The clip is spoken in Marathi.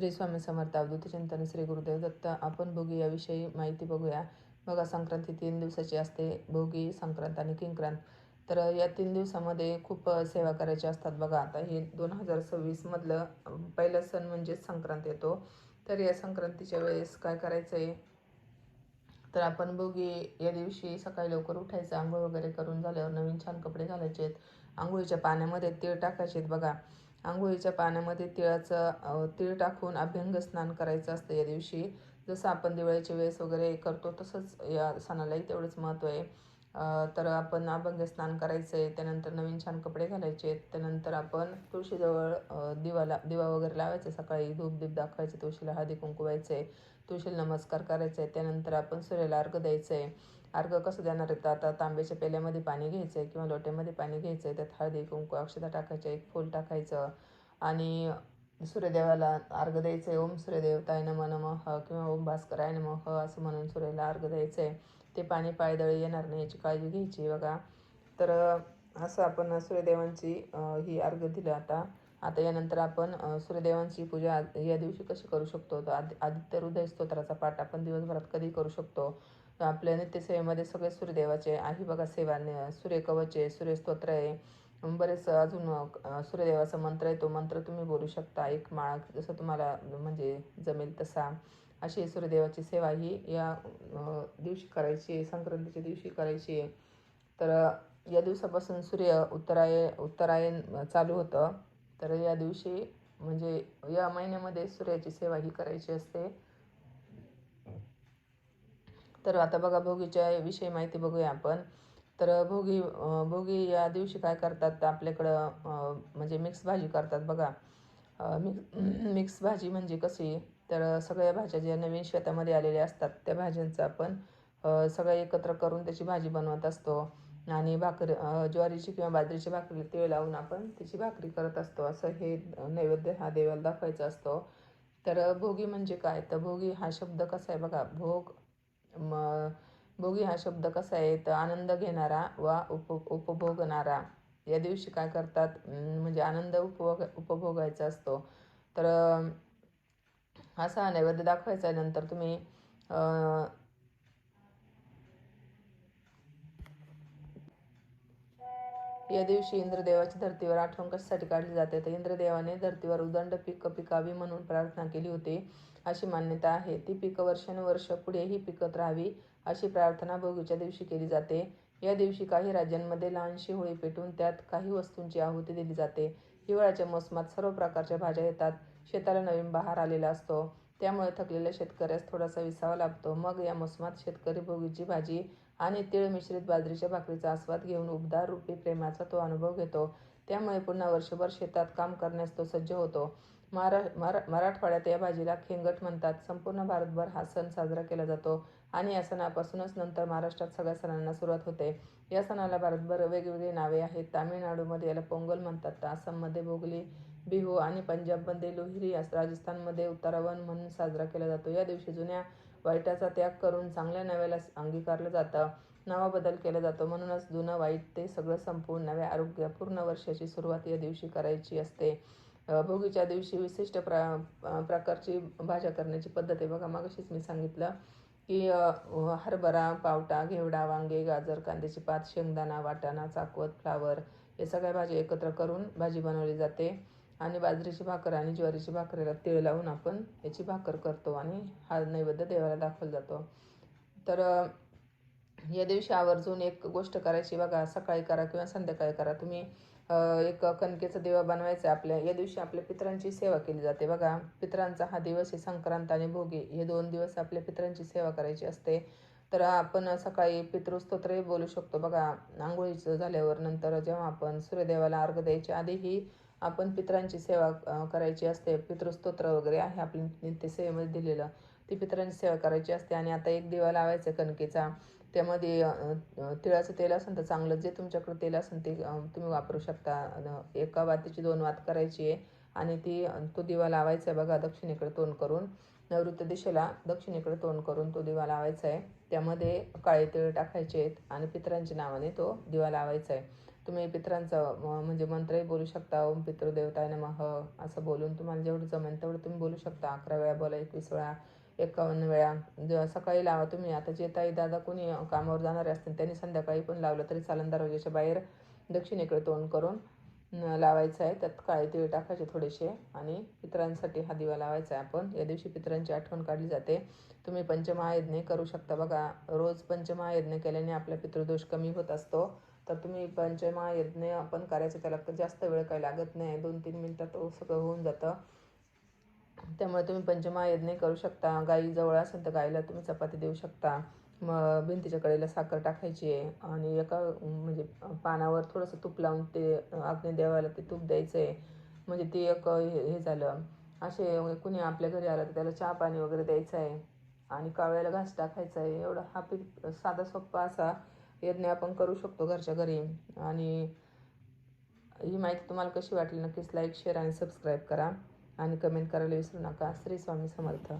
श्री स्वामी समर्थ अवधूत चिंतन श्री गुरुदेव दत्त. आपण भोगी याविषयी माहिती बघूया. बघा, संक्रांती 3 दिवसाची असते. भोगी, संक्रांत आणि किंक्रांत. तर या 3 दिवसामध्ये खूप सेवा करायच्या असतात. बघा, आता हे 2026 मधलं पहिला सण म्हणजेच संक्रांत येतो. तर या संक्रांतीच्या वेळेस काय करायचं आहे, तर आपण भोगी या दिवशी सकाळी लवकर उठायचं. आंघोळ वगैरे करून झाल्यावर नवीन छान कपडे घालायचे आहेत. आंघोळीच्या पाण्यामध्ये तीळ टाकायचे आहेत. बघा, आंघोळीच्या पाण्यामध्ये तीळ टाकून अभ्यंग स्नान करायचं असतं या दिवशी. जसं आपण दिवाळीच्या वेळेस वगैरे करतो तसंच या सणालाही तेवढंच महत्त्व आहे. तर आपण अभ्यंग स्नान करायचं आहे. त्यानंतर नवीन छान कपडे घालायचे आहेत. त्यानंतर आपण तुळशीजवळ दिवा वगैरे लावायचा. सकाळी धूपदीप दाखवायचे, तुळशीला हळदी कुंकू व्हायचं आहे, तुळशीला नमस्कार करायचा आहे. त्यानंतर आपण सूर्याला अर्घ द्यायचं आहे. अर्घ कसं देणार आहे, तर आता तांब्याच्या पेल्यामध्ये पाणी घ्यायचं आहे किंवा लोट्यामध्ये पाणी घ्यायचं आहे. त्यात हळदी कुंकू अक्षता टाकायच्या, एक फूल टाकायचं आणि सूर्यदेवाला अर्घ द्यायचं आहे. ओम सूर्यदेवताय नमः नमः किंवा ओम भास्कराय नमः असं म्हणून सूर्याला अर्घ द्यायचं आहे. ते पाणी पायदळी येणार नाही याची काळजी घ्यायची. बघा, तर असं आपण सूर्यदेवांची ही अर्घ दिलं. आता यानंतर आपण सूर्यदेवांची पूजा या दिवशी कशी करू शकतो, तर आदित्य हृदय स्तोत्राचा पाठ आपण दिवसभरात कधी करू शकतो. तर आपल्या नित्यसेवेमध्ये सगळे सूर्यदेवाचे आहे. बघा, सूर्यकवच आहे, सूर्यस्तोत्र आहे, बरेच अजून सूर्यदेवाचा मंत्र आहे. तो मंत्र तुम्ही बोलू शकता, एक माळ जसं तुम्हाला म्हणजे जमेल तसा. अशी सूर्यदेवाची सेवा ही या दिवशी करायची आहे, संक्रांतीच्या दिवशी करायची आहे. तर या दिवसापासून उत्तरायण चालू होतं. तर या दिवशी म्हणजे या महिन्यामध्ये सूर्याची सेवा ही करायची असते. तर आता बघा, भोगीच्या विषयी माहिती बघूया आपण. तर भोगी या दिवशी काय करतात, तर आपल्याकडं म्हणजे मिक्स भाजी करतात. बघा, मिक्स भाजी म्हणजे कशी, तर सगळ्या भाज्या ज्या नवीन शेतामध्ये आलेल्या असतात त्या भाज्यांचं आपण सगळं एकत्र करून त्याची भाजी बनवत असतो. आणि ज्वारीची किंवा बाजरीची भाकरी तीळ लावून आपण त्याची भाकरी करत असतो. असं हे नैवेद्य हा देवाला दाखवायचा असतो. तर भोगी म्हणजे काय, तर भोगी हा शब्द कसा आहे बघा, भोगी हा शब्द कसा आहे, तर आनंद घेणारा वा उपभोगणारा. या दिवशी काय करतात, म्हणजे आनंद उपभोगायचा असतो. तर असा नैवेद्य दाखवायचा आहे. नंतर तुम्ही या दिवशी इंद्रदेवाची धर्तीवर आठवण कशासाठी काढली जाते, तर इंद्रदेवाने धर्तीवर उदंड पीक पिकावी म्हणून प्रार्थना केली होती अशी मान्यता आहे. ती पिकं वर्षानुवर्ष पुढेही पिकत राहावी अशी प्रार्थना भोगीच्या दिवशी केली जाते. या दिवशी काही राज्यांमध्ये लहानशी होळी पेटून त्यात काही वस्तूंची आहुती दिली जाते. हिवाळ्याच्या मोसमात सर्व प्रकारच्या भाज्या येतात. शेताला नवीन बहार आलेला असतो, त्यामुळे थकलेल्या शेतकऱ्यास थोडासा विसावा लाभतो. मग या मोसमात शेतकरी भोगीची भाजी आणि तीळ मिश्रित बाजरीच्या भाकरीचा आस्वाद घेऊन उपदार रूपी प्रेमाचा तो अनुभव घेतो. त्यामुळे पुन्हा वर्षभर शेतात काम करण्यास तो सज्ज होतो. मराठवाड्यात या भाजीला खेंगट म्हणतात. संपूर्ण भारतभर हा सण साजरा केला जातो आणि या सणापासूनच नंतर महाराष्ट्रात सगळ्या सणांना सुरुवात होते. या सणाला भारतभर वेगवेगळी नावे आहेत. तामिळनाडूमध्ये याला पोंगल म्हणतात, तर आसाममध्ये भोगली बिहू आणि पंजाबमध्ये लोहिरी, राजस्थानमध्ये उत्तरायण म्हणून साजरा केला जातो. या दिवशी जुन्या वाईटाचा त्याग करून चांगल्या नव्याला अंगीकारलं जातं. नवा बदल केला जातो. म्हणूनच जुनं वाईट ते सगळं संपवून नव्या आरोग्यपूर्ण वर्षाची सुरुवात या दिवशी करायची असते. भोगीच्या दिवशी विशिष्ट प्रकारची भाज्या करण्याची पद्धत आहे. बघा, मागाशीच मी सांगितलं की हरभरा, पावटा, घेवडा, वांगे, गाजर, कांद्याची पात, शेंगदाणा, वाटाणा, चाकवत, फ्लावर हे सगळ्या भाज्या एकत्र करून भाजी बनवली जाते. आणि बाजरीची भाकर आणि ज्वारीची भाकरीला तीळ लावून आपण याची भाकर करतो आणि हा नैवेद्य देवाला दाखवला जातो. तर या दिवशी आवर्जून एक गोष्ट करायची. बघा, सकाळी करा किंवा संध्याकाळी करा, तुम्ही एक कणकेचा दिवा बनवायचा. या दिवशी आपल्या पितरांची सेवा केली जाते. बघा, पितरांचा हा दिवस आहे. संक्रांत आणि भोगी हे 2 दिवस आपल्या पितरांची सेवा करायची असते. तर आपण सकाळी पितृस्तोत्रही बोलू शकतो. बघा, आंघोळीचं झाल्यावर नंतर जेव्हा आपण सूर्यदेवाला अर्घ द्यायच्या आधीही आपण पितरांची सेवा करायची असते. पितृस्तोत्र वगैरे आहे आपल्या नित्यसेवेमध्ये दिलेलं, ती पितरांची सेवा करायची असते. आणि आता एक दिवा लावायचा कणकेचा, त्यामध्ये तिळाचं तेल असेल तर चांगलं, जे तुमच्याकडे तेल असेल ते तुम्ही वापरू शकता. एका वातीची 2 वात करायची आहे आणि तो दिवा लावायचा आहे. बघा, दक्षिणेकडे तोंड करून, नैऋत्य दिशेला दक्षिणेकडे तोंड करून तो दिवा लावायचा आहे. त्यामध्ये काळे तीळ टाकायचे आहेत आणि पितरांच्या नावाने तो दिवा लावायचा आहे. तुम्ही पितरांचा म्हणजे मंत्रही बोलू शकता. ओम पितृदेवताय नमः असं बोलून तुम्हाला जेवढं जमेल तेवढं तुम्ही बोलू शकता. 11 वेळा बोला, 21 वेळा, 51 वेळा. सकाळी लावा तुम्ही. आता जे ताई दादा कोणी कामावर जाणारे असतील त्यांनी संध्याकाळी पण लावलं तरी चालेल. दरवाजाच्या बाहेर दक्षिणेकडे तोंड करून लावायचं आहे. त्यात काळे तीळ टाकायचे थोडेसे आणि पितरांसाठी हा दिवा लावायचा आहे. आपण या दिवशी पितरांची आठवण काढली जाते. तुम्ही पंचमहायज्ञ करू शकता. बघा, रोज पंचमहायज्ञ केल्याने आपला पितृदोष कमी होत असतो. तर तुम्ही पंचमहायज्ञ आपण करायचं, त्याला जास्त वेळ काही लागत नाही, 2-3 मिनिटात सगळं होऊन जातं. त्यामुळे तुम्ही पंचमहायज्ञ करू शकता. गाई जवळ असेल तर गाईला तुम्ही चपाती देऊ शकता. मग भिंतीच्या कडेला साखर टाकायची आहे आणि एका म्हणजे पानावर थोडंसं तूप लावून ते अग्निदेवाला ते तूप द्यायचं आहे. म्हणजे ते एक हे झालं. असे कुणी आपल्या घरी आलं तर त्याला चहा पाणी वगैरे द्यायचं आहे आणि कावळ्याला घास टाकायचा आहे. एवढा हा साधा सोप्पा असा यज्ञ आपण करू शकतो घरच्या घरी. आणि ही माहिती तुम्हाला कशी वाटली नक्कीच लाईक, शेअर आणि सबस्क्राईब करा आणि कमेंट करायला विसरू नका. श्री स्वामी समर्थ.